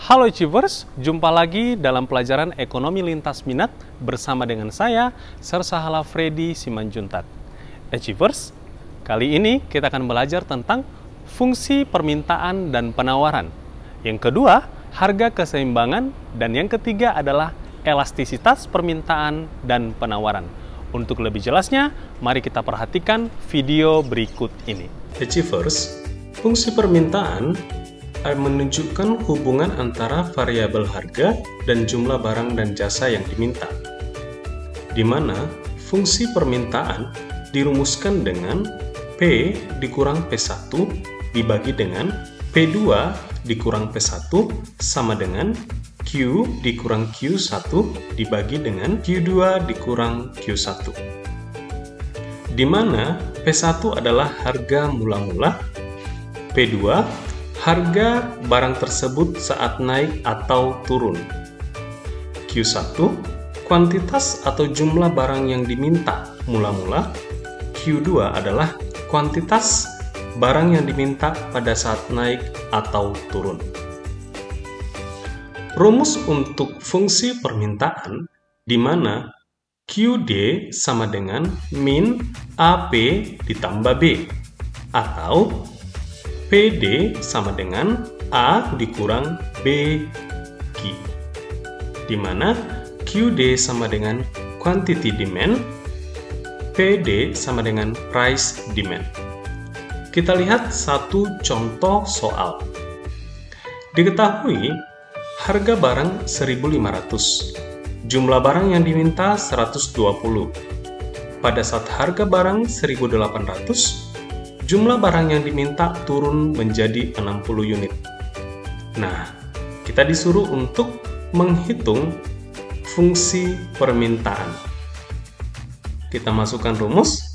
Halo Achievers, jumpa lagi dalam pelajaran Ekonomi Lintas Minat bersama dengan saya, Sersahala Freddy Simanjuntak. Achievers, kali ini kita akan belajar tentang fungsi permintaan dan penawaran. Yang kedua, harga keseimbangan, dan yang ketiga adalah elastisitas permintaan dan penawaran. Untuk lebih jelasnya, mari kita perhatikan video berikut ini. Achievers, fungsi permintaan menunjukkan hubungan antara variabel harga dan jumlah barang dan jasa yang diminta, di mana fungsi permintaan dirumuskan dengan P dikurang P1 dibagi dengan P2 dikurang P1 sama dengan Q dikurang Q1 dibagi dengan Q2 dikurang Q1, di mana P1 adalah harga mula-mula, P2 harga barang tersebut saat naik atau turun, Q1 kuantitas atau jumlah barang yang diminta mula-mula, Q2 adalah kuantitas barang yang diminta pada saat naik atau turun. Rumus untuk fungsi permintaan di mana QD sama dengan min AP ditambah B, atau PD sama dengan A dikurang BQ, di mana QD sama dengan quantity demand, PD sama dengan price demand. Kita lihat satu contoh soal. Diketahui harga barang 1.500, jumlah barang yang diminta 120. Pada saat harga barang 1.800, jumlah barang yang diminta turun menjadi 60 unit. Nah, kita disuruh untuk menghitung fungsi permintaan. Kita masukkan rumus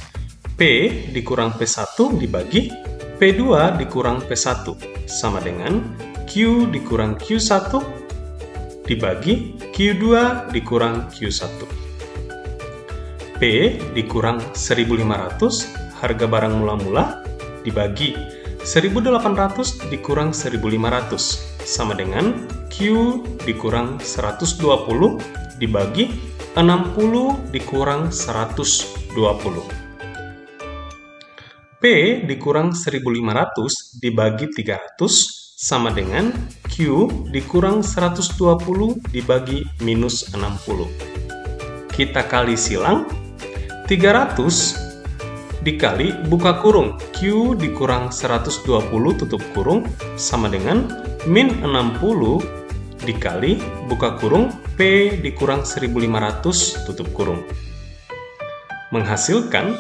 P dikurang P1 dibagi P2 dikurang P1 sama dengan Q dikurang Q1 dibagi Q2 dikurang Q1. P dikurang 1.500 harga barang mula-mula dibagi 1.800 dikurang 1.500 sama dengan Q dikurang 120 dibagi 60 dikurang 120. P dikurang 1.500 dibagi 300 sama dengan Q dikurang 120 dibagi minus 60. Kita kali silang, 300 dikali buka kurung Q dikurang 120 tutup kurung sama dengan min 60 dikali buka kurung P dikurang 1.500 tutup kurung. Menghasilkan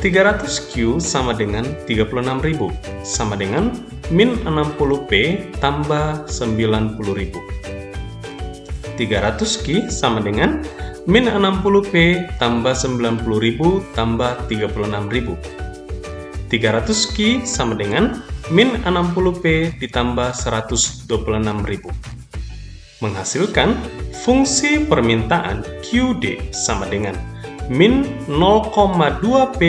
300Q sama dengan 36.000 sama dengan min 60P tambah 90.000. 300Q sama dengan min 60P tambah 90.000 tambah 36.000. 300Q sama dengan min 60P ditambah 126.000. Menghasilkan fungsi permintaan QD sama dengan min 0,2P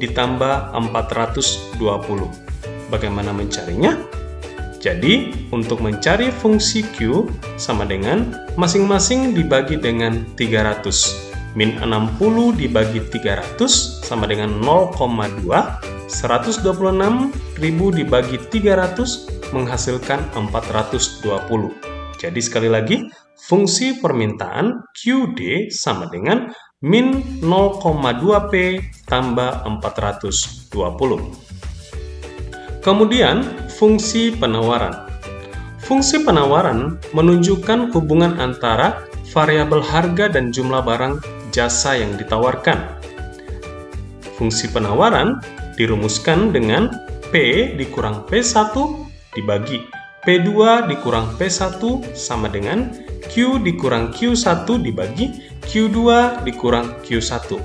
ditambah 420. Bagaimana mencarinya? Jadi, untuk mencari fungsi Q sama dengan masing-masing dibagi dengan 300. Min 60 dibagi 300 sama dengan 0,2. 126.000 dibagi 300 menghasilkan 420. Jadi sekali lagi, fungsi permintaan QD sama dengan min 0,2P tambah 420. Kemudian, fungsi penawaran. Fungsi penawaran menunjukkan hubungan antara variabel harga dan jumlah barang jasa yang ditawarkan. Fungsi penawaran dirumuskan dengan P dikurang P1 dibagi P2 dikurang P1 sama dengan Q dikurang Q1 dibagi Q2 dikurang Q1.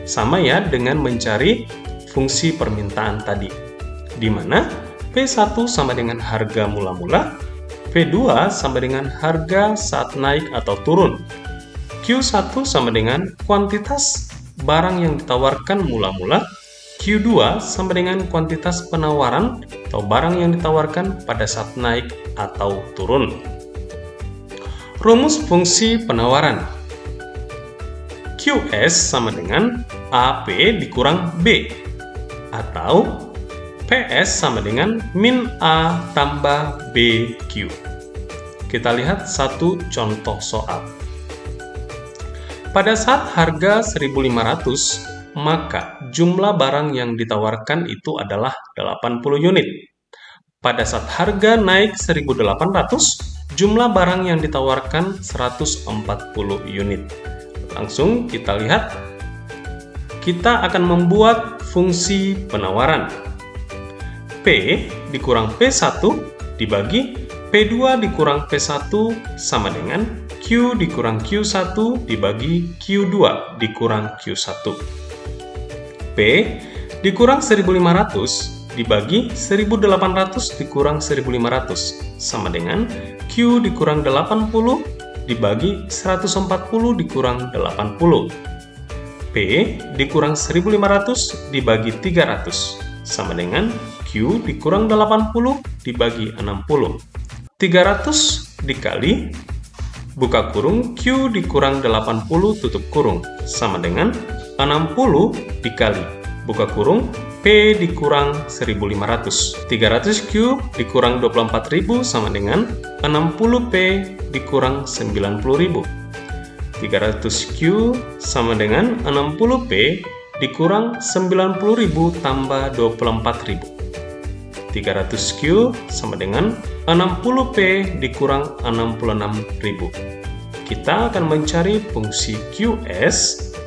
Sama ya dengan mencari fungsi permintaan tadi, di mana P1 sama dengan harga mula-mula, P2 sama dengan harga saat naik atau turun, Q1 sama dengan kuantitas barang yang ditawarkan mula-mula, Q2 sama dengan kuantitas penawaran atau barang yang ditawarkan pada saat naik atau turun. Rumus fungsi penawaran. QS sama dengan AP dikurang B, atau PS sama dengan min A tambah BQ. Kita lihat satu contoh soal. Pada saat harga 1.500, maka jumlah barang yang ditawarkan itu adalah 80 unit. Pada saat harga naik 1.800, jumlah barang yang ditawarkan 140 unit. Langsung kita lihat, kita akan membuat fungsi penawaran. P dikurang P1 dibagi P2 dikurang P1 sama dengan Q dikurang Q1 dibagi Q2 dikurang Q1. P dikurang 1.500 dibagi 1.800 dikurang 1.500 sama dengan Q dikurang 80 dibagi 140 dikurang 80. P dikurang 1.500 dibagi 300 sama dengan Q dikurang 80 dibagi 60. 300 dikali buka kurung Q dikurang 80 tutup kurung sama dengan 60 dikali buka kurung P dikurang 1.500. 300Q dikurang 24.000 sama dengan 60P dikurang 90.000. 300Q sama dengan 60P dikurang 90.000 tambah 24.000. 300Q sama dengan 60P dikurang 66.000. Kita akan mencari fungsi QS,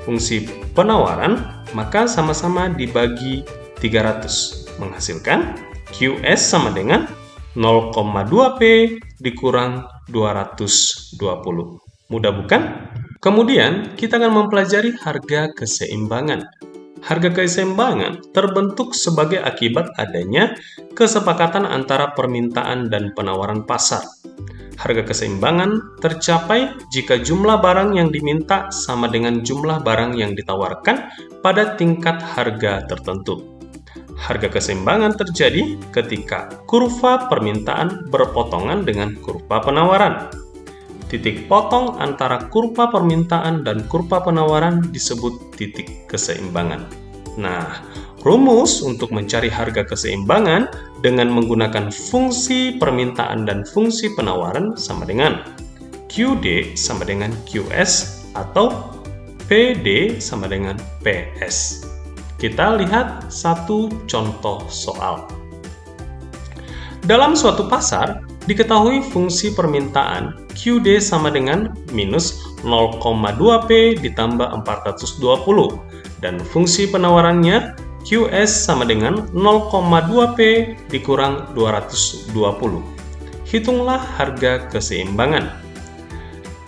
fungsi penawaran, maka sama-sama dibagi 300, menghasilkan QS sama dengan 0,2P dikurang 220. Mudah bukan? Kemudian kita akan mempelajari harga keseimbangan. Harga keseimbangan terbentuk sebagai akibat adanya kesepakatan antara permintaan dan penawaran pasar. Harga keseimbangan tercapai jika jumlah barang yang diminta sama dengan jumlah barang yang ditawarkan pada tingkat harga tertentu. Harga keseimbangan terjadi ketika kurva permintaan berpotongan dengan kurva penawaran. Titik potong antara kurva permintaan dan kurva penawaran disebut titik keseimbangan. Nah, rumus untuk mencari harga keseimbangan dengan menggunakan fungsi permintaan dan fungsi penawaran sama dengan QD sama dengan QS atau PD sama dengan PS. Kita lihat satu contoh soal. Dalam suatu pasar, diketahui fungsi permintaan QD sama dengan minus 0,2P ditambah 420 dan fungsi penawarannya QS sama dengan 0,2P dikurang 220. Hitunglah harga keseimbangan.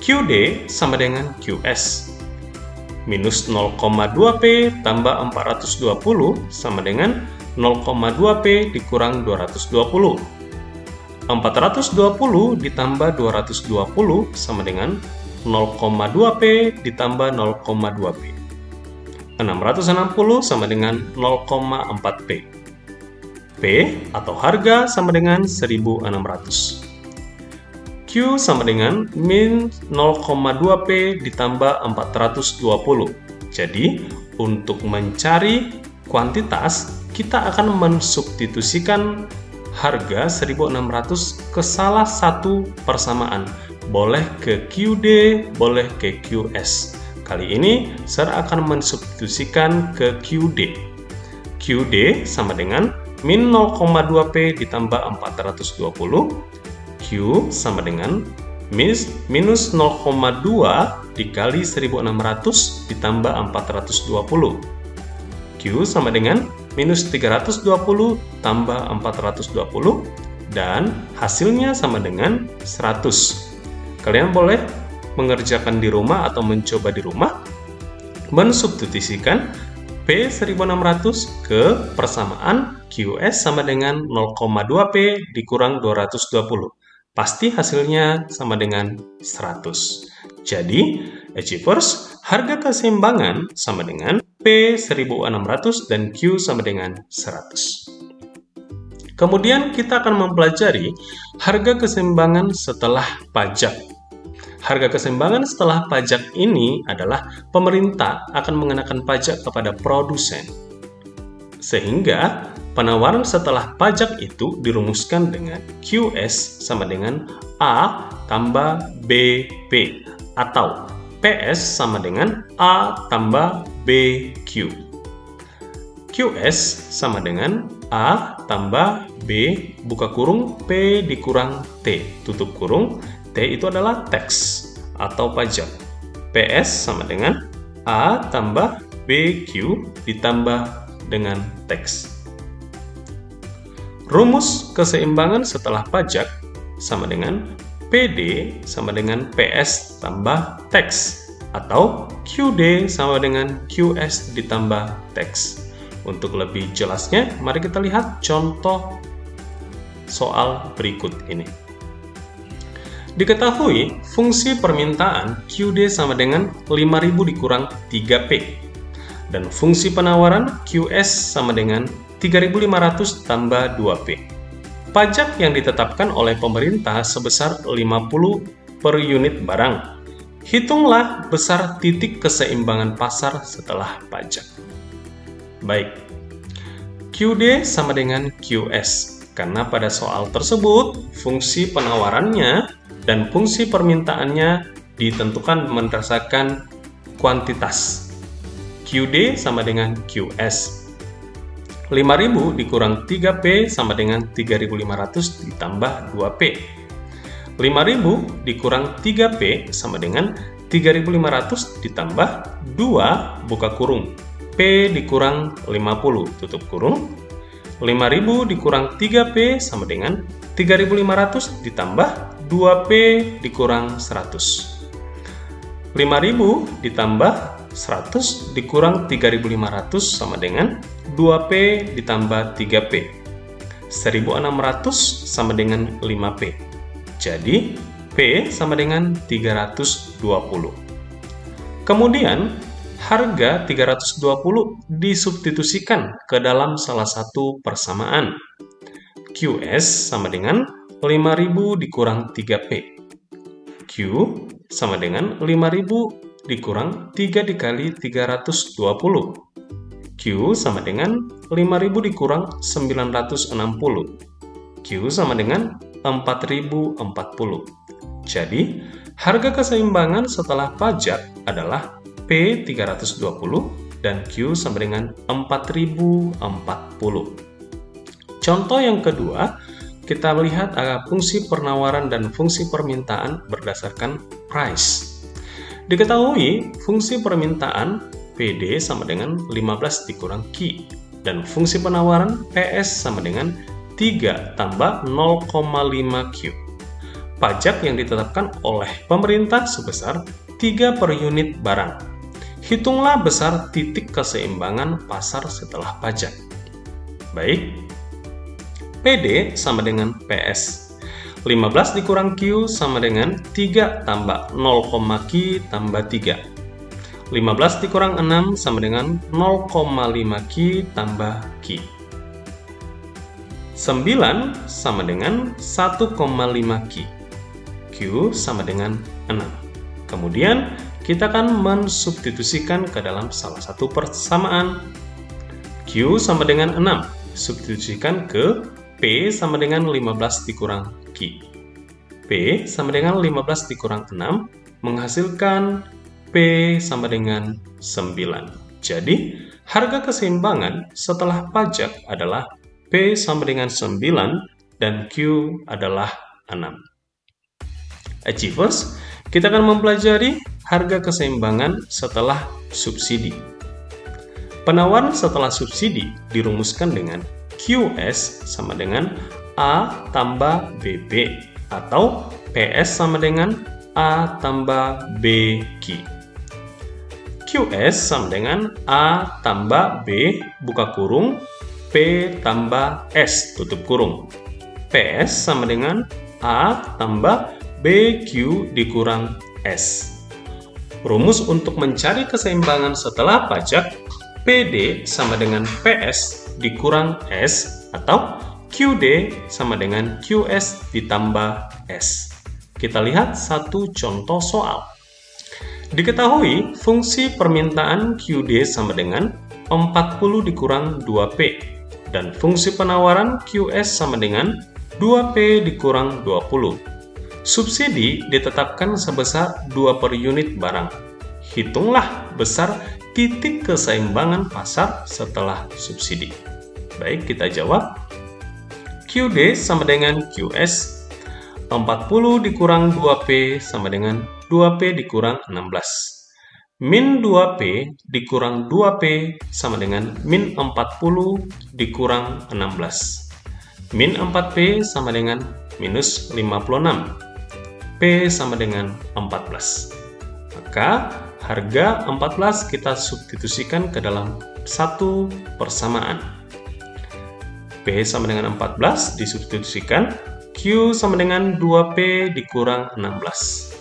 QD sama dengan QS. Minus 0,2P tambah 420 sama dengan 0,2P dikurang 220. 420 ditambah 220 sama dengan 0,2P ditambah 0,2P. 660 sama dengan 0,4P. P atau harga sama dengan 1.600. Q sama dengan min 0,2P ditambah 420. Jadi, untuk mencari kuantitas, kita akan mensubstitusikan harga 1.600 ke salah satu persamaan. Boleh ke QD, boleh ke QS. Kali ini, saya akan mensubstitusikan ke QD. QD sama dengan min 0,2P ditambah 420. Q sama dengan minus 0,2 dikali 1.600 ditambah 420. Q sama dengan minus 320 tambah 420 dan hasilnya sama dengan 100. Kalian boleh mengerjakan di rumah atau mencoba di rumah, mensubstitusikan P 1.600 ke persamaan QS sama dengan 0,2P dikurang 220. Pasti hasilnya sama dengan 100. Jadi, Achievers, harga keseimbangan sama dengan P 1.600 dan Q sama dengan 100. Kemudian kita akan mempelajari harga keseimbangan setelah pajak. Harga keseimbangan setelah pajak ini adalah pemerintah akan mengenakan pajak kepada produsen. Sehingga penawaran setelah pajak itu dirumuskan dengan QS sama dengan A tambah BP atau PS sama dengan A tambah BQ. QS sama dengan A tambah B buka kurung P dikurang T tutup kurung. T itu adalah tax atau pajak. PS sama dengan A tambah BQ ditambah dengan tax. Rumus keseimbangan setelah pajak sama dengan PD sama dengan PS tambah tax atau QD sama dengan QS ditambah tax. Untuk lebih jelasnya, mari kita lihat contoh soal berikut ini. Diketahui fungsi permintaan QD sama dengan 5.000 dikurang 3P dan fungsi penawaran QS sama dengan 3.500 tambah 2P. Pajak yang ditetapkan oleh pemerintah sebesar 50 per unit barang. Hitunglah besar titik keseimbangan pasar setelah pajak. Baik, QD sama dengan QS karena pada soal tersebut fungsi penawarannya dan fungsi permintaannya ditentukan berdasarkan kuantitas. QD sama dengan QS. 5.000 dikurang 3P sama dengan 3.500 ditambah 2P. 5.000 dikurang 3P sama dengan 3.500 ditambah 2 buka kurung. P dikurang 50 tutup kurung. 5.000 dikurang 3P sama dengan 3.500 ditambah 2P dikurang 100. 5.000 ditambah 100 dikurang 3.500 sama dengan 2P ditambah 3P. 1.600 sama dengan 5P. Jadi, P sama dengan 320. Kemudian, harga 320 disubstitusikan ke dalam salah satu persamaan. QS sama dengan 5.000 dikurang 3P. Q sama dengan 5.000 dikurang 3 dikali 320. Q sama dengan 5.000 dikurang 960. Q sama dengan 4.040. Jadi, harga keseimbangan setelah pajak adalah P 320 dan Q sama dengan 4.040. Contoh yang kedua, kita melihat fungsi penawaran dan fungsi permintaan berdasarkan price. Diketahui fungsi permintaan PD sama dengan 15 dikurang Q dan fungsi penawaran PS sama dengan 3 tambah 0,5 Q. Pajak yang ditetapkan oleh pemerintah sebesar 3 per unit barang. Hitunglah besar titik keseimbangan pasar setelah pajak. Baik, PD sama dengan PS. 15 dikurang Q sama dengan 3 tambah 0, Q tambah 3. 15 dikurang 6 sama dengan 0,5 Q tambah Q. 9 sama dengan 1,5 Q. Q sama dengan 6. Kemudian, kita akan mensubstitusikan ke dalam salah satu persamaan. Q sama dengan 6. Substitusikan ke P sama dengan 15 dikurang Q. P sama dengan 15 dikurang 6 menghasilkan P sama dengan 9. Jadi, harga keseimbangan setelah pajak adalah P sama dengan 9 dan Q adalah 6. Achievers, kita akan mempelajari harga keseimbangan setelah subsidi. Penawaran setelah subsidi dirumuskan dengan QS sama dengan A tambah BB atau PS sama dengan A tambah BQ. QS sama dengan A tambah B buka kurung P tambah S tutup kurung. PS sama dengan A tambah BQ dikurang S. Rumus untuk mencari keseimbangan setelah pajak, PD sama dengan PS dikurang S atau QD sama dengan QS ditambah S. kita lihat satu contoh soal. Diketahui fungsi permintaan QD sama dengan 40 dikurang 2P dan fungsi penawaran QS sama dengan 2P dikurang 20. Subsidi ditetapkan sebesar 2 per unit barang. Hitunglah besar titik keseimbangan pasar setelah subsidi. Baik, kita jawab. QD sama dengan QS. 40 dikurang 2P sama dengan 2P dikurang 16. Min 2P dikurang 2P sama dengan min 40 dikurang 16. Min 4P sama dengan minus 56. P sama dengan 14. Maka harga 14 kita substitusikan ke dalam satu persamaan. P sama dengan 14 disubstitusikan, Q sama dengan 2P dikurang 16.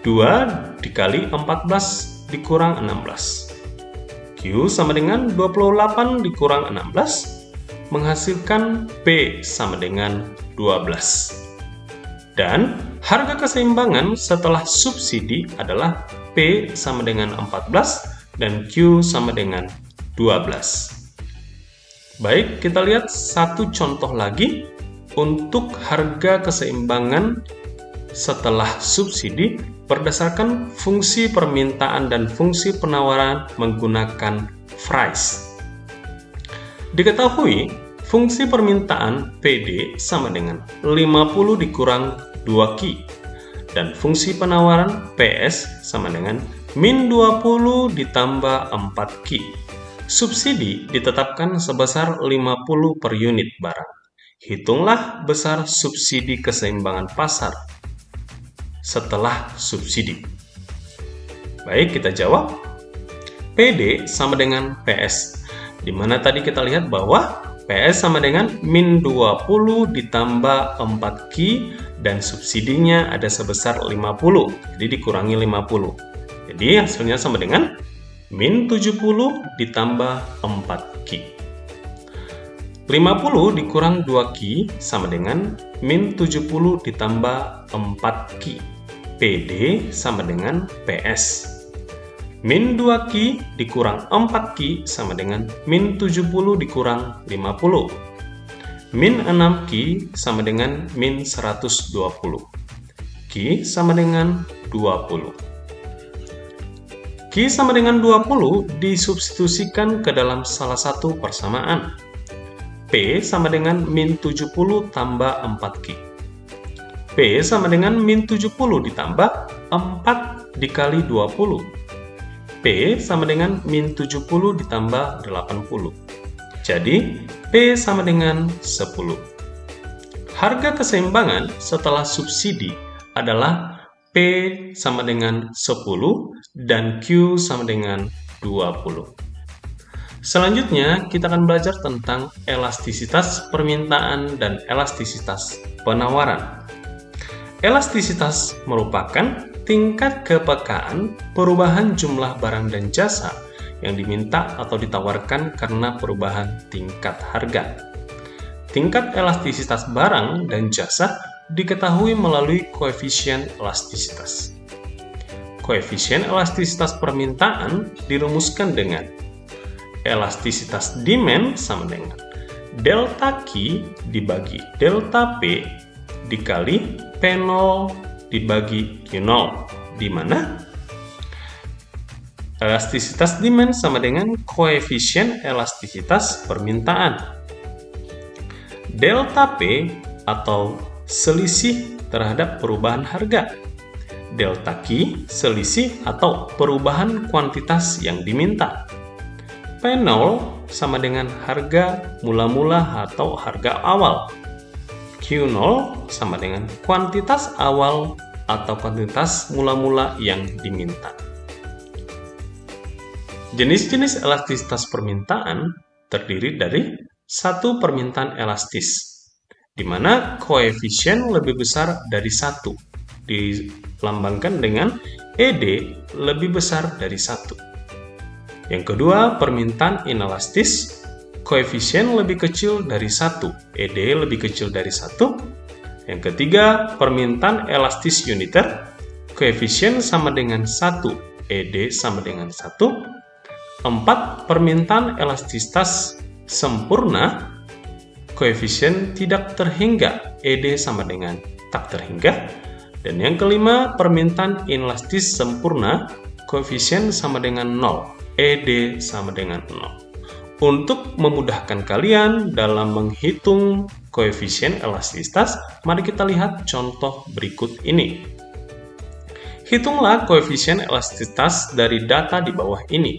2 dikali 14 dikurang 16. Q sama dengan 28 dikurang 16 menghasilkan P sama dengan 12. Dan harga keseimbangan setelah subsidi adalah P sama dengan 14 dan Q sama dengan 12. Baik, kita lihat satu contoh lagi untuk harga keseimbangan setelah subsidi berdasarkan fungsi permintaan dan fungsi penawaran menggunakan price. Diketahui fungsi permintaan PD sama dengan 50 dikurang 2Q dan fungsi penawaran PS sama dengan min 20 ditambah 4Q. Subsidi ditetapkan sebesar 50 per unit barang. Hitunglah besar subsidi keseimbangan pasar setelah subsidi. Baik, kita jawab. PD sama dengan PS, di mana tadi kita lihat bahwa PS sama dengan min 20 ditambah 4Q dan subsidinya ada sebesar 50, jadi dikurangi 50. Jadi hasilnya sama dengan min 70 ditambah 4Q. 50 dikurang 2Q sama dengan min 70 ditambah 4Q. PD sama dengan PS. Min 2Q dikurang 4Q sama dengan min 70 dikurang 50. Min 6Q sama dengan min 120. Q sama dengan 20. Q sama dengan 20 disubstitusikan ke dalam salah satu persamaan. P sama dengan min 70 tambah 4Q. P sama dengan min 70 ditambah 4 dikali 20. P sama dengan min 70 ditambah 80. Jadi, P sama dengan 10. Harga keseimbangan setelah subsidi adalah P sama dengan 10 dan Q sama dengan 20. Selanjutnya, kita akan belajar tentang elastisitas permintaan dan elastisitas penawaran. Elastisitas merupakan tingkat kepekaan perubahan jumlah barang dan jasa yang diminta atau ditawarkan karena perubahan tingkat harga. Tingkat elastisitas barang dan jasa diketahui melalui koefisien elastisitas. Koefisien elastisitas permintaan dirumuskan dengan elastisitas demand sama dengan delta Q dibagi delta P dikali P0 dibagi Q0, di mana elastisitas demand sama dengan koefisien elastisitas permintaan. Delta P atau selisih terhadap perubahan harga. Delta Q selisih atau perubahan kuantitas yang diminta. P0 sama dengan harga mula-mula atau harga awal. Q0 sama dengan kuantitas awal atau kuantitas mula-mula yang diminta. Jenis-jenis elastisitas permintaan terdiri dari satu permintaan elastis, di mana koefisien lebih besar dari 1, dilambangkan dengan ED lebih besar dari 1. Yang kedua, permintaan inelastis, koefisien lebih kecil dari 1, ED lebih kecil dari 1. Yang ketiga, permintaan elastis uniter, koefisien sama dengan 1, ED sama dengan 1. 4. Permintaan elastisitas sempurna, koefisien tidak terhingga, ED sama dengan tak terhingga. Dan yang kelima, permintaan inelastis sempurna, koefisien sama dengan 0, ED sama dengan 0. Untuk memudahkan kalian dalam menghitung koefisien elastisitas, mari kita lihat contoh berikut ini. Hitunglah koefisien elastisitas dari data di bawah ini.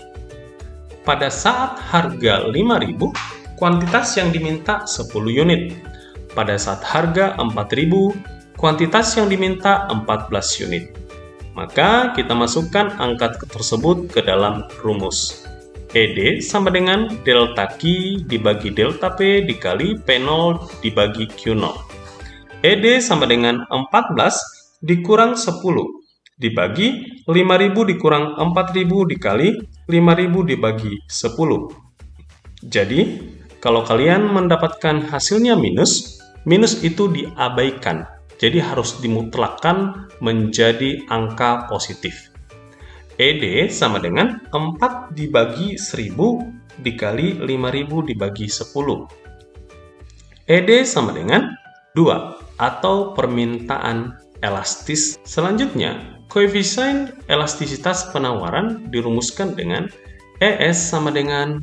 Pada saat harga 5.000, kuantitas yang diminta 10 unit. Pada saat harga 4.000, kuantitas yang diminta 14 unit. Maka kita masukkan angka tersebut ke dalam rumus. ED sama dengan delta Q dibagi delta P dikali P0 dibagi Q0. ED sama dengan 14 dikurang 10 dibagi 5.000 dikurang 4.000 dikali 5.000 dibagi 10. Jadi, kalau kalian mendapatkan hasilnya minus, minus itu diabaikan. Jadi harus dimutlakkan menjadi angka positif. ED sama dengan 4 dibagi 1000 dikali 5000 dibagi 10. ED sama dengan 2 atau permintaan elastis. Selanjutnya, koefisien elastisitas penawaran dirumuskan dengan ES sama dengan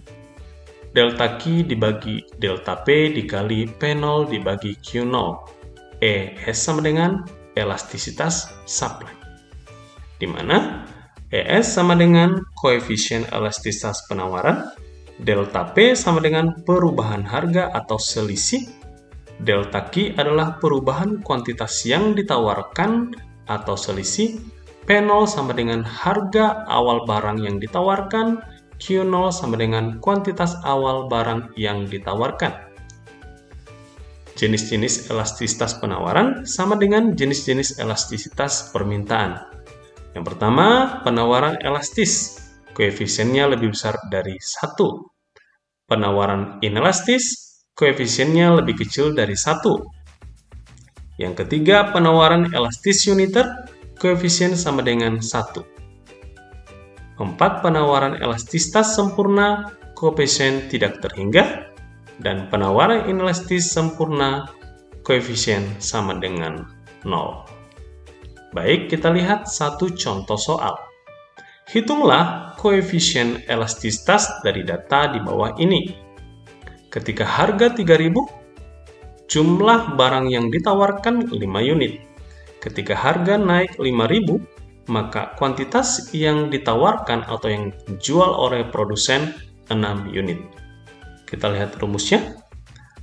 delta Q dibagi delta P dikali P0 dibagi Q0. ES sama dengan elastisitas supply, di mana ES sama dengan koefisien elastisitas penawaran, delta P sama dengan perubahan harga atau selisih, delta Q adalah perubahan kuantitas yang ditawarkan atau selisih, P0 sama dengan harga awal barang yang ditawarkan, Q0 sama dengan kuantitas awal barang yang ditawarkan. Jenis-jenis elastisitas penawaran sama dengan jenis-jenis elastisitas permintaan. Yang pertama, penawaran elastis, koefisiennya lebih besar dari 1. Penawaran inelastis, koefisiennya lebih kecil dari 1. Yang ketiga, penawaran elastis uniter, koefisien sama dengan 1. 4. Penawaran elastisitas sempurna, koefisien tidak terhingga. Dan penawaran inelastis sempurna, koefisien sama dengan 0. Baik, kita lihat satu contoh soal. Hitunglah koefisien elastisitas dari data di bawah ini. Ketika harga 3.000, jumlah barang yang ditawarkan 5 unit. Ketika harga naik 5.000, maka kuantitas yang ditawarkan atau yang dijual oleh produsen 6 unit. Kita lihat rumusnya.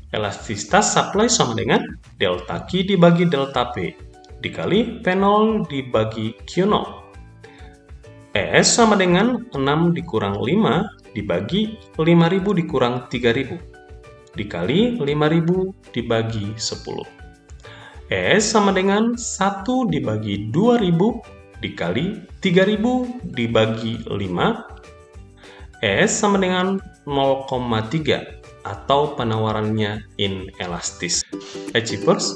Elastisitas supply sama dengan delta Q dibagi delta P dikali P0 dibagi Q0. ES sama dengan 6 dikurang 5 dibagi 5.000 dikurang 3.000 dikali 5.000 dibagi 10. ES sama dengan 1 dibagi 2.000 dikali 3.000 dibagi 5. ES sama dengan 0,3 atau penawarannya inelastis. Achievers,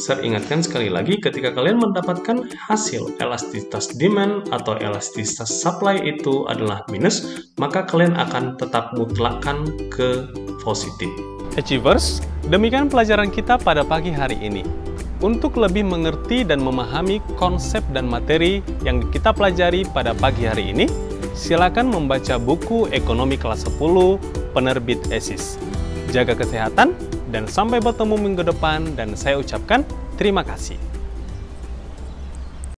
saya ingatkan sekali lagi, ketika kalian mendapatkan hasil elastisitas demand atau elastisitas supply itu adalah minus, maka kalian akan tetap mutlakkan ke positif. Achievers, demikian pelajaran kita pada pagi hari ini. Untuk lebih mengerti dan memahami konsep dan materi yang kita pelajari pada pagi hari ini, silakan membaca buku Ekonomi Kelas 10 penerbit ESIS. Jaga kesehatan, dan sampai bertemu minggu depan, dan saya ucapkan terima kasih.